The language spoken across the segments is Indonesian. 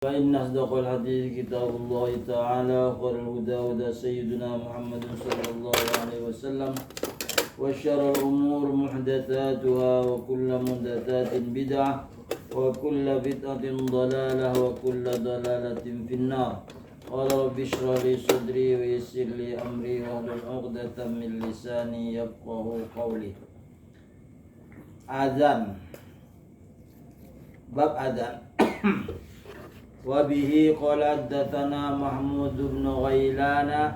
فإن أصدق الحديث كتاب الله تعالى خير الهدى هدى سيدنا محمد صلى الله عليه وسلم وشر الأمور محدثاتها وكل محدثات بدعة وكل بدعة ضلالة وكل ضلالة في النار. قال رب اشرح لي صدري ويسر لي أمري واحلل عقدة من لساني يفقهوا قولي. Azan, bab azan. وبه قال حدثنا محمود بن غيلان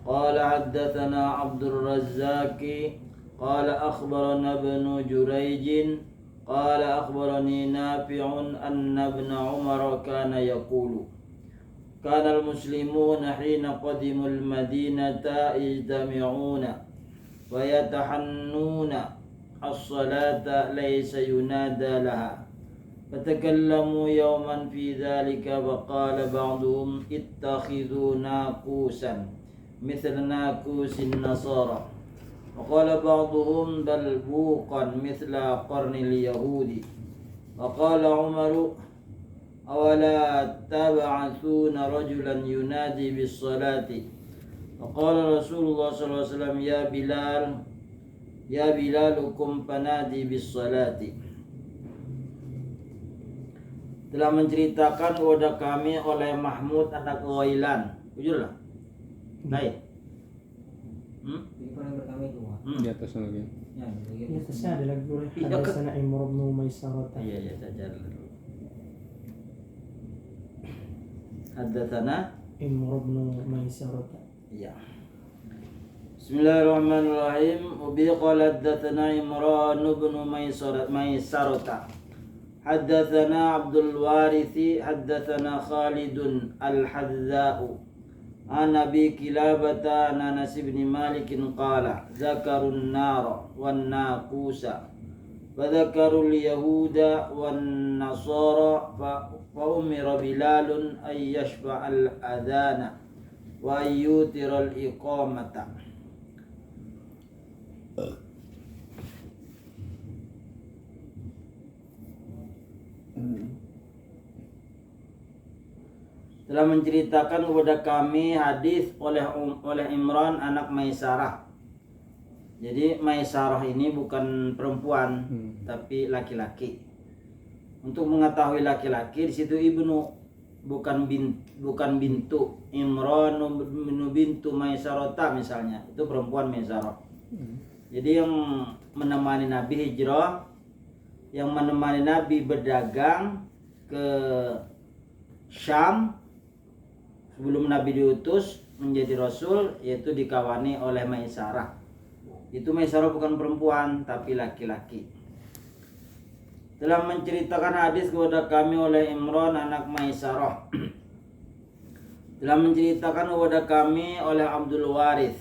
قال حدثنا عبد الرزاق قال أخبرنا ابن جريج قال أخبرني نافع أن ابن عمر كان يقول كان المسلمون حين قدموا المدينة يجتمعون ويتحنون الصلاة ليس ينادى لها فتكلموا يوما في ذلك وقال بعضهم اتخذوا ناقوسا مثل ناقوس النصارى وقال بعضهم بل بوقا مثل قرن اليهود وقال عمر أولا تبعثون رجلا ينادي بالصلاة وقال رسول الله صلى الله عليه وسلم يا بلال قم فنادي بالصلاة. Telah menceritakan kepada kami oleh Mahmud anak Ghailan. Ujurlah. Baik. Di atas lagi. Di atasnya ada lagi hadatsana Imr bin Maisarah. Iya saja dulu. Hadatsana Imr bin Maisarah. Iya. Bismillahirrahmanirrahim. Ubi qala hadatsana Imran bin Maisarah. حدثنا عبد الوارث حدثنا خالد الحذاء عن أبي كلابة عن أنس بن مالك قال ذكروا النار والناقوس وذكروا اليهود والنصارى فأمر بلال أن يشفع الأذان وأن يوتر الإقامة. Telah menceritakan kepada kami hadis oleh Imran anak Maisarah. Jadi Maisarah ini bukan perempuan tapi laki-laki. Untuk mengetahui laki-laki di situ ibnu bukan bintu. Imran bintu Maisarata misalnya, itu perempuan Maisarah. Jadi yang menemani Nabi hijrah, yang menemani Nabi berdagang ke Syam sebelum Nabi diutus menjadi Rasul, yaitu dikawani oleh Maisarah. Itu Maisarah bukan perempuan tapi laki-laki. Telah menceritakan hadis kepada kami oleh Imran anak Maisarah. Telah menceritakan kepada kami oleh Abdul Warith.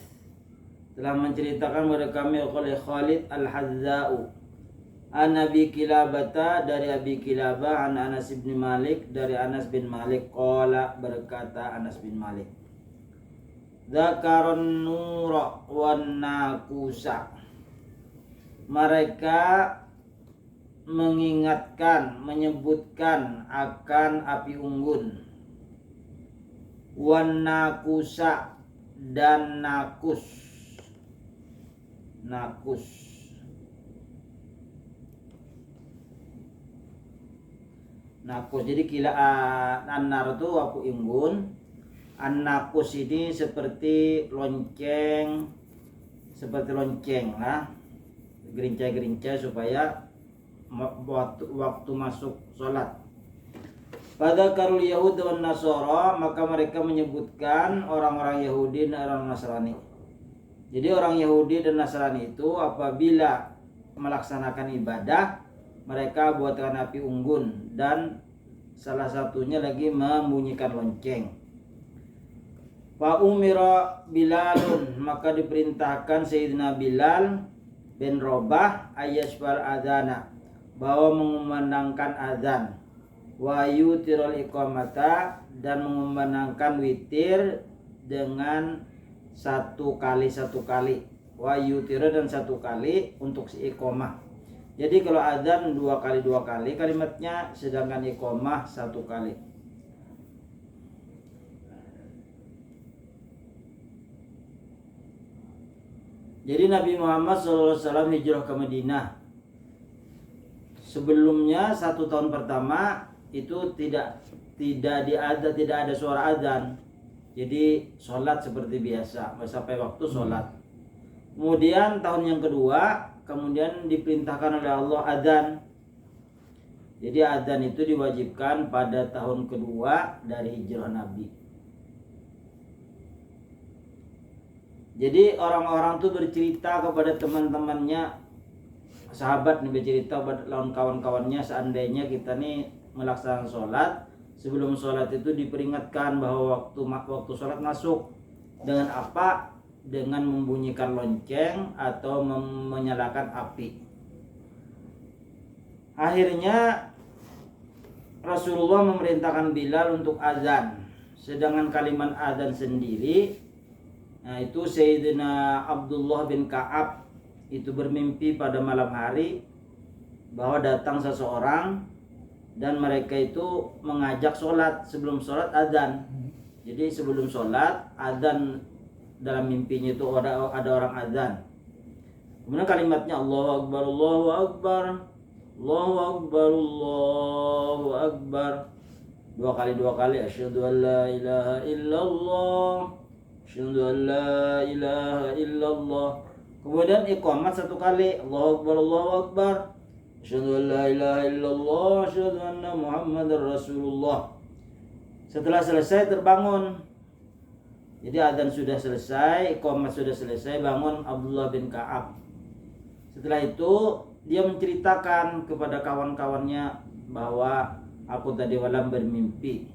Telah menceritakan kepada kami oleh Khalid Al-Hazza'u an Abi Kilabata dari Abi Kilabah an Anas bin Malik dari Anas bin Malik qala berkata Anas bin Malik Dzakaron nura wan naqusa, mereka mengingatkan, menyebutkan akan api unggun, wan naqusa dan nakus. Nakus, jadi kila an-nar itu api unggun. An-nakus ini seperti lonceng lah, gerincai-gerincai supaya waktu masuk sholat. Pada karul Yahud dan Nasara, maka mereka menyebutkan orang-orang Yahudi dan orang Nasrani. Jadi orang Yahudi dan Nasrani itu apabila melaksanakan ibadah, mereka buatkan api unggun dan salah satunya lagi membunyikan lonceng. Fa umira Bilalun, maka diperintahkan Sayyidina Bilal bin Rabah ayyashfal adzana, bahwa mengumandangkan azan, wa yutirul iqamata, dan mengumandangkan witir dengan satu kali, wa yutir dan satu kali untuk si iqamah. Jadi kalau adzan dua kali kalimatnya, sedangkan iqamah satu kali. Jadi Nabi Muhammad SAW hijrah ke Madinah. Sebelumnya 1 tahun pertama itu tidak ada suara azan. Jadi sholat seperti biasa sampai waktu sholat. Kemudian tahun yang kedua kemudian diperintahkan oleh Allah azan. Jadi azan itu diwajibkan pada tahun kedua dari hijrah Nabi. Jadi orang-orang tuh bercerita kepada teman-temannya, sahabat nih bercerita kepada lawan kawan-kawannya, seandainya kita nih melaksanakan sholat, sebelum sholat itu diperingatkan bahwa waktu sholat masuk. Dengan apa? Dengan membunyikan lonceng atau menyalakan api. Akhirnya Rasulullah memerintahkan Bilal untuk azan. Sedangkan kalimat azan sendiri, nah itu Sayyidina Abdullah bin Ka'ab itu bermimpi pada malam hari bahwa datang seseorang dan mereka itu mengajak sholat. Sebelum sholat azan. Jadi sebelum sholat azan, dalam mimpinya itu ada orang azan. Kemudian kalimatnya Allahu Akbar, Allahu Akbar, Allahu Akbar, Allahu Akbar. Dua kali asyhadu an la ilaha illallah, asyhadu an la ilaha illallah. Kemudian iqamat 1 kali, Allahu Akbar, Allahu Akbar, asyhadu an la ilaha illallah, asyhadu anna Muhammadar Rasulullah. Setelah selesai terbangun. Jadi azan sudah selesai, iqamat sudah selesai, bangun Abdullah bin Ka'ab. Setelah itu dia menceritakan kepada kawan-kawannya bahwa aku tadi malam bermimpi.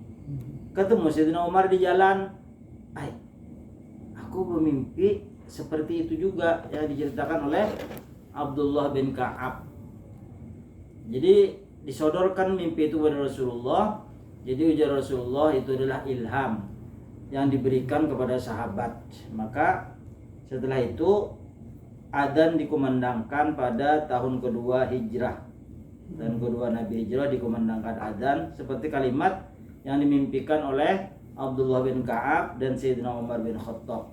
Ketemu Sayyidina Umar di jalan. Aku bermimpi seperti itu juga yang diceritakan oleh Abdullah bin Ka'ab. Jadi disodorkan mimpi itu kepada Rasulullah. Jadi ujar Rasulullah itu adalah ilham yang diberikan kepada sahabat. Maka setelah itu adzan dikumandangkan pada tahun kedua hijrah. Tahun kedua Nabi hijrah dikumandangkan adzan seperti kalimat yang dimimpikan oleh Abdullah bin Ka'ab dan Sayyidina Umar bin Khattab.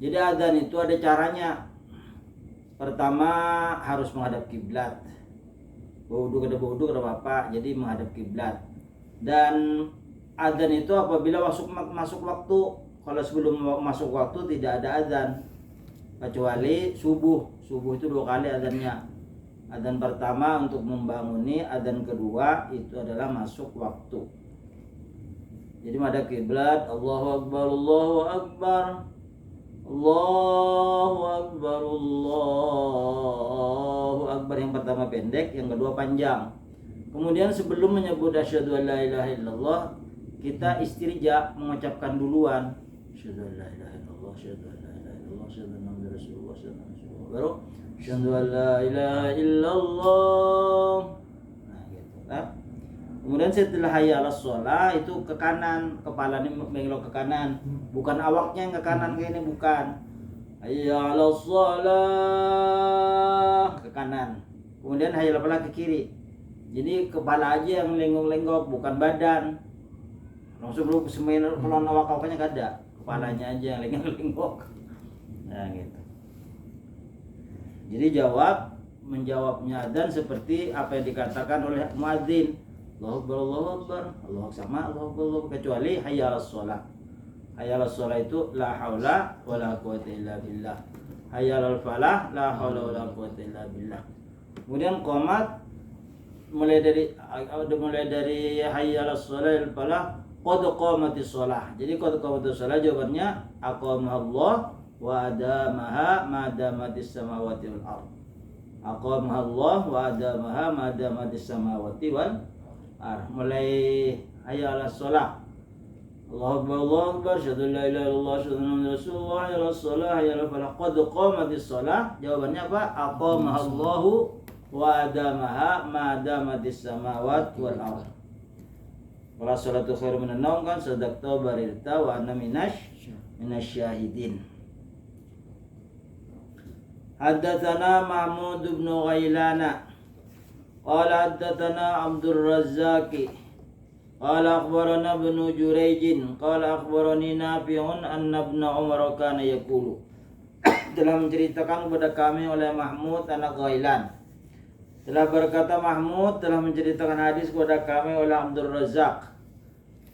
Jadi adzan itu ada caranya. Pertama harus menghadap kiblat. Wudu kada apa-apa, jadi menghadap kiblat. Dan adzan itu apabila masuk waktu. Kalau sebelum masuk waktu tidak ada adzan, kecuali subuh. Subuh itu 2 kali adzannya. Adzan pertama untuk membanguni, adzan kedua itu adalah masuk waktu. Jadi menghadap kiblat, Allahu Akbar, Allahu Akbar, Allahu Akbar, Allahu Akbar. Yang pertama pendek, yang kedua panjang. Kemudian sebelum menyebut asyhadu an la ilaha illallah, kita istirja, mengucapkan duluan asyhadu an la ilaha illallah, asyhadu an la ilaha illallah, asyhadu anna muhammadar rasulullah, asyhadu anna rasulullah. Baru asyhadu an la ilaha illallah. Nah, gitu kan. Kemudian setelah hayya 'alas shalah itu ke kanan, kepalanya mengelok ke kanan, bukan awaknya yang ke kanan kayak ini, bukan. Hayya 'alas shalah ke kanan. Kemudian hayya 'alal falah ke kiri. Jadi kepala aja yang lenggok-lenggok, bukan badan. Langsung lu semen kelon awak-awaknya gak ada, kepalanya aja yang lenggok-lenggok. Nah gitu. Jadi menjawabnya adzan seperti apa yang dikatakan oleh muadzin. Allahu Akbar, Allahu Akbar, Allahu sama, Allahu Akbar, kecuali hayya 'alas shalah. Hayya 'alas shalah itu la haula wala quwwata illa billah. Hayya 'alal falah, la haula wala quwwata illa billah. Kemudian qomat mulai dari hayya 'alas shalah falah, qad qamatis shalah. Jadi qad qamatis shalah jawabannya aqamahallah wa adamaha ma damatis samawati wal ardh. Aqamahallah wa adamaha ma damatis samawati wal ardh. Mulai hayya 'alas shalah, Allahu Akbar, Allahu Akbar, asyhadu an la ilaha illallah, asyhadu anna muhammadar rasulullah, hayya 'alas shalah, hayya 'alal falah, qad qamatis shalah. Jawabannya apa? Aqamahallahu wa adamaha ma damatis samawati wal ardh. Wala salatu khairu minan naum, kan sadaqta barirta wa anna minasyahidin. Haddatsana Mahmud bin Ghailana qala haddatsana Abdul Razzaq qala akhbarana Ibnu Jurayj qala akhbarani Nafi'un anna Ibnu Umar kana yaqulu telah menceritakan kepada kami oleh Mahmud anak Ghailan. Telah berkata Mahmud telah menceritakan hadis kepada kami oleh Abdul Razak.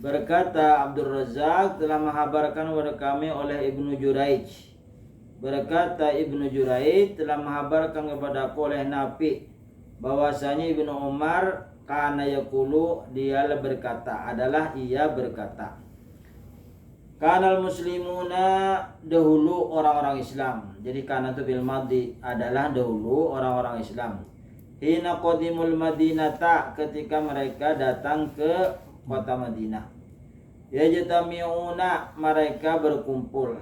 Berkata Abdul Razak telah menghabarkan kepada kami oleh Ibnu Juraij. Berkata Ibnu Juraij telah menghabarkan kepada aku oleh Nafi bahwasanya Ibnu Umar kana yaqulu dialah berkata adalah ia berkata. Kanal muslimuna dahulu orang-orang Islam. Jadi kana itu bil madhi adalah dahulu orang-orang Islam. Hina qadimul Madinata ketika mereka datang ke kota Madinah. Yajtami'una mereka berkumpul.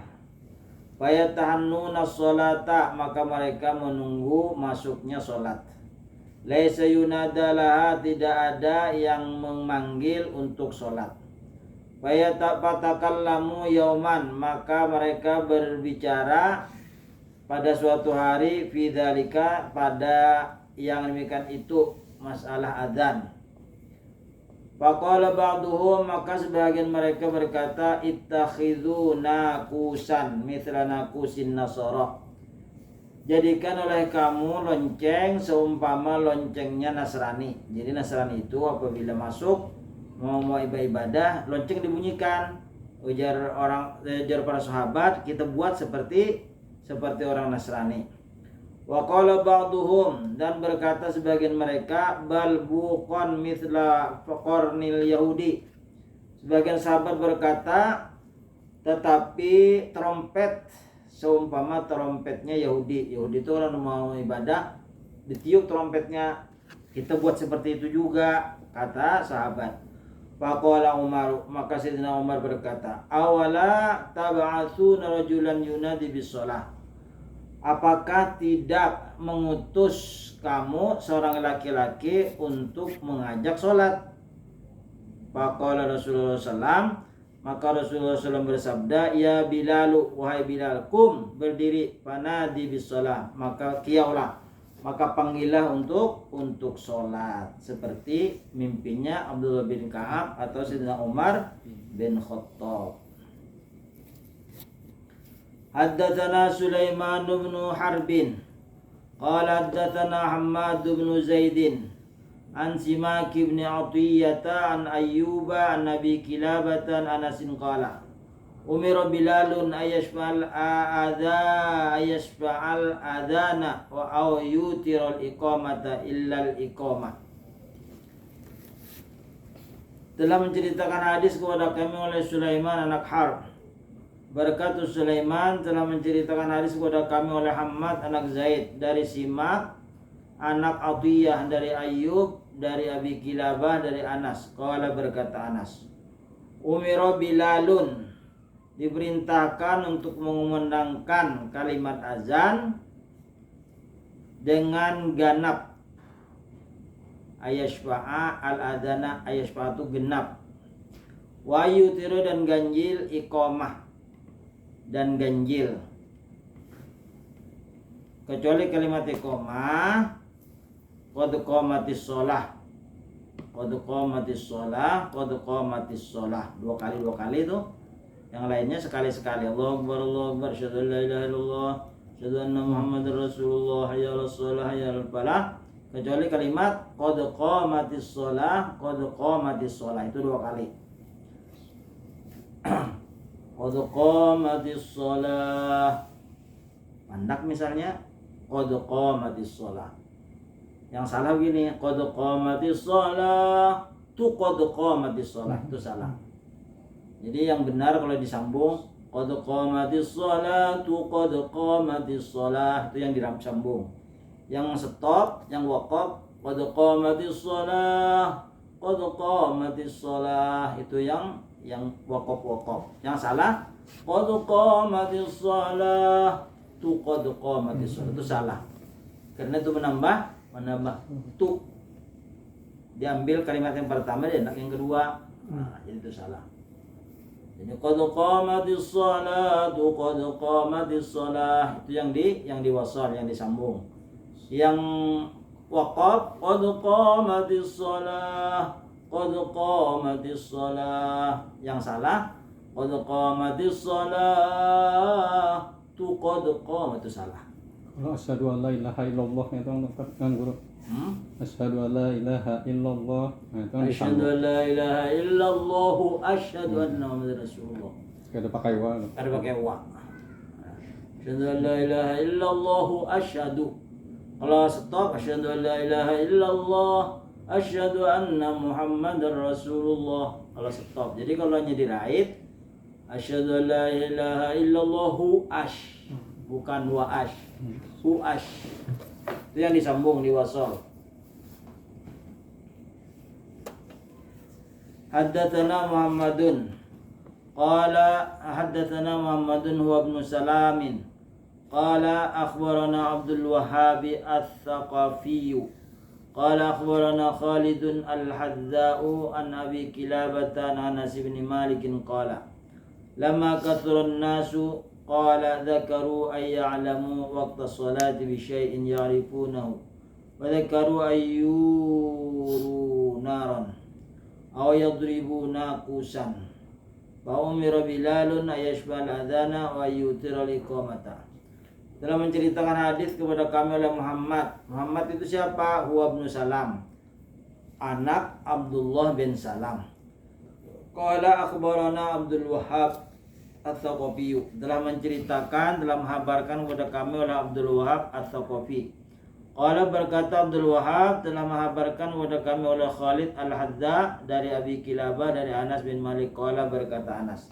Fayatahannuna sholata maka mereka menunggu masuknya sholat. Laisa yunadalaha tidak ada yang memanggil untuk sholat. Fayataqallalamu yauman maka mereka berbicara pada suatu hari fi dzalika pada yang demikian itu masalah adzan. Faqala ba'duhum maka sebagian mereka berkata ittakhidhu naqusan mithla naqusin nasara. Jadikan oleh kamu lonceng seumpama loncengnya Nasrani. Jadi Nasrani itu apabila masuk mau ibadah lonceng dibunyikan. Ujar para sahabat kita buat seperti orang Nasrani. Wa qala ba'duhum dan berkata sebagian mereka bal buqan mithla qarnil yahudi. Sebagian sahabat berkata tetapi trompet seumpama trompetnya Yahudi. Yahudi itu kalau mau ibadah ditiup trompetnya. Kita buat seperti itu juga kata sahabat. Faqala Umar maka Sayyidina Umar berkata awala tab'atsuna rajulan yunadi bis shalah. Apakah tidak mengutus kamu seorang laki-laki untuk mengajak sholat? Faqala Rasulullah SAW maka Rasulullah SAW bersabda ya Bilalu wahai Bilal kum berdiri panadi bis shalah maka qiyaulah maka panggillah untuk sholat seperti mimpinya Abdullah bin Ka'ab atau Sayyidina Umar bin Khattab. Haddatsana Sulaiman bin Harbin qala haddatsana Hammad bin Zaidin an Simak bin Atiyata an Ayyuba an Nabi Kilabatan Anasin qala umira Bilalun ayashfa'al adana wa aw yutirul iqamata illal iqamah. Telah menceritakan hadis kepada kami oleh Sulaiman anak Harb. Berkata Sulaiman telah menceritakan hadis kepada kami oleh Hammad anak Zaid dari Simak anak Atiyah dari Ayyub dari Abi Kilabah dari Anas. Qala berkata Anas umira Bilalun diperintahkan untuk mengumandangkan kalimat azan dengan ganap. Ayashfa'a al-adana ayashfa'atu genap. Wa yutiru dan ganjil iqamah dan ganjil. Kecuali kalimat iqamah qad qamatis shalah. Qad qamatis shalah, qad qamatis shalah. Dua kali itu. Yang lainnya sekali-sekali. Allahu Akbar, Allahu Akbar, asyhadu an la ilaha illallah, asyhadu anna Muhammadar Rasulullah, hayya 'alas shalah, hayya 'alal falah. Kecuali kalimat qad qamatis shalah, qad qamatis shalah itu dua kali. Qad qamatis shalah. Pandak misalnya qad qamatis shalah. Yang salah begini, qad qamatis shalah, tu qad qamatis shalah itu salah. Jadi yang benar kalau disambung qad qamatis sholatu qad qamatis sholah itu yang disambung. Yang stop, yang waqaf qad qamatis sholah qad qamatis sholah itu yang waqaf. Yang salah qad qamatis sholah tu qad qamatis sholah itu salah. Karena itu menambah tu. Diambil kalimat yang pertama dan yang kedua. Nah, jadi itu salah. Jadi qad qamatis sholatu qad qamatis sholah itu yang diwasal, yang disambung. Yang waqaf qad qamatis sholah qad qamatis sholah. Yang salah qad qamatis sholah tu qad qamatus salah. Kalau asyhadu an la ilaha illallah itu kan guru. Asyhadu an la ilaha illallah itu Asyhadu an la ilaha illallah asyhadu anna Muhammadar Rasulullah. Ada pakai wa. Ada pakai wa. Asyhadu an la ilaha illallah asyhadu. Kalau stop asyhadu an la ilaha illallah asyhadu anna Muhammadar Rasulullah. Kalau stop. Jadi kalau hanya dirait asyhadu an la ilaha illallah ash, bukan wa ash. Hu ash. Itu yang disambung di wasol. Haddatsana Muhammadun qala haddatsana Muhammadun huwa ibnu Salamin qala akhbarana Abdul Wahhab Ats-Tsaqafi qala akhbarana Khalidun Al-Hadza'u an Abi Kilabah an Anas bin Malik qala lamma kathura an-nasu qala dzakaru ay ya'lamu waqta sholati bi syai'in ya'rifunahu wa dzakaru ayyuru naran aw yadribu naqusan fa umira Bilalun ayashbal adana wa yutira liqamata. Dalam menceritakan hadis kepada kami oleh Muhammad. Muhammad itu siapa? Huwa ibnu Salam, anak Abdullah bin Salam. Qala akhbarana Abdul Wahhab Ats-Tsaqafi, telah menceritakan, telah menghabarkan kepada kami oleh Abdul Wahhab Ats-Tsaqafi. Qala berkata Abdul Wahhab, telah menghabarkan kepada kami oleh Khalid Al-Hadza dari Abi Kilabah dari Anas bin Malik. Qala berkata Anas,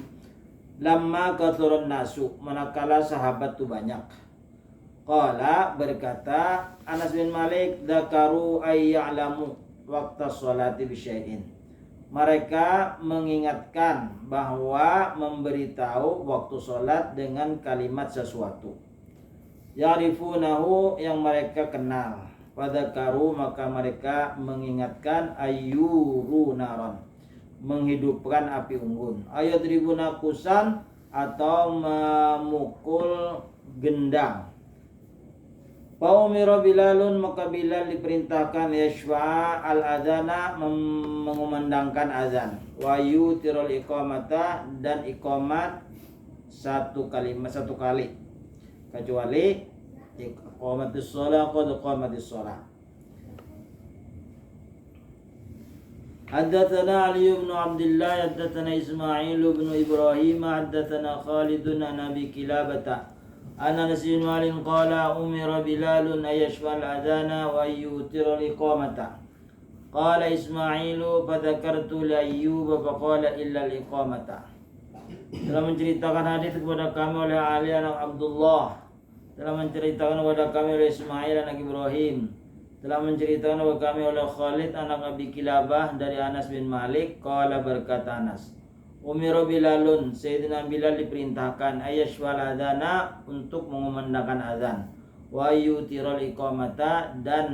lamma kathurun nasu, manakala sahabat itu banyak. Qala berkata Anas bin Malik, dzakaru ay ya'lamu waqta sholati bi syai'in. Mereka mengingatkan bahwa memberitahu waktu sholat dengan kalimat sesuatu. Ya'rifunahu, yang mereka kenal. Fadzakaru, maka mereka mengingatkan ayyuru naron, menghidupkan api unggun. Ayadribuna kusan, atau memukul gendang. Faumira Bilalun, maka Bilal diperintahkan yashwa al-adana, mengumandangkan azan. Wa yutirul iqamata, dan iqamat satu kali, kecuali iqamatis shalah qad qamatis shalah. Haddatsana Ali bin Abdullah haddatsana Ismail bin Ibrahim haddatsana Khalid an Abi Kilabah anna Anas bin Malik qala umira Bilalun ayashfa al-adana wa yutira al-iqamata. Qala Ismail fadzakartu li Ayyub faqala illa al-iqamata. Telah menceritakan hadis kepada kami oleh Ali anak Abdullah, telah menceritakan kepada kami oleh Ismail anak Ibrahim, telah menceritakan kepada kami oleh Khalid anak Abi Kilabah dari Anas bin Malik. Qala berkata Anas, umira Bilalun, Sayyidina Bilal diperintahkan ayashwal adana, untuk mengumandangkan azan, wa yutiral iqamata, dan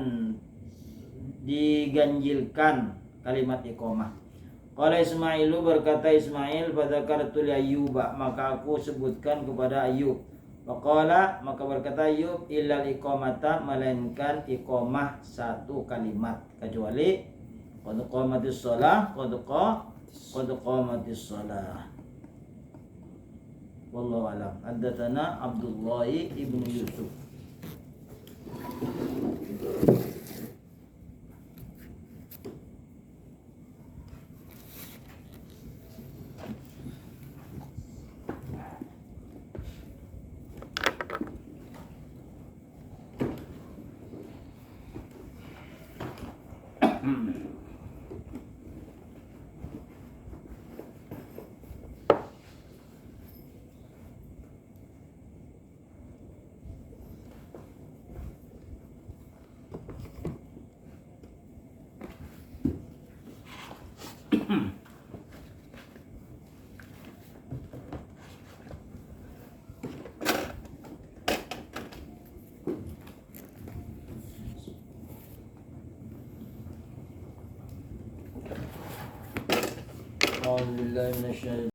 diganjilkan kalimat iqamah. Qala Ismailu, berkata Ismail, fadzakartu li Ayyuba, maka aku sebutkan kepada Ayyub. Faqala, maka berkata Ayyub, illal iqamata, melainkan iqamah satu kalimat, kecuali qad qamatis shalah, qad qamatis shalah. Wallahu alam. Haddatsana Abdullah ibnu Yusuf. A'udzubillahi minasyaitonir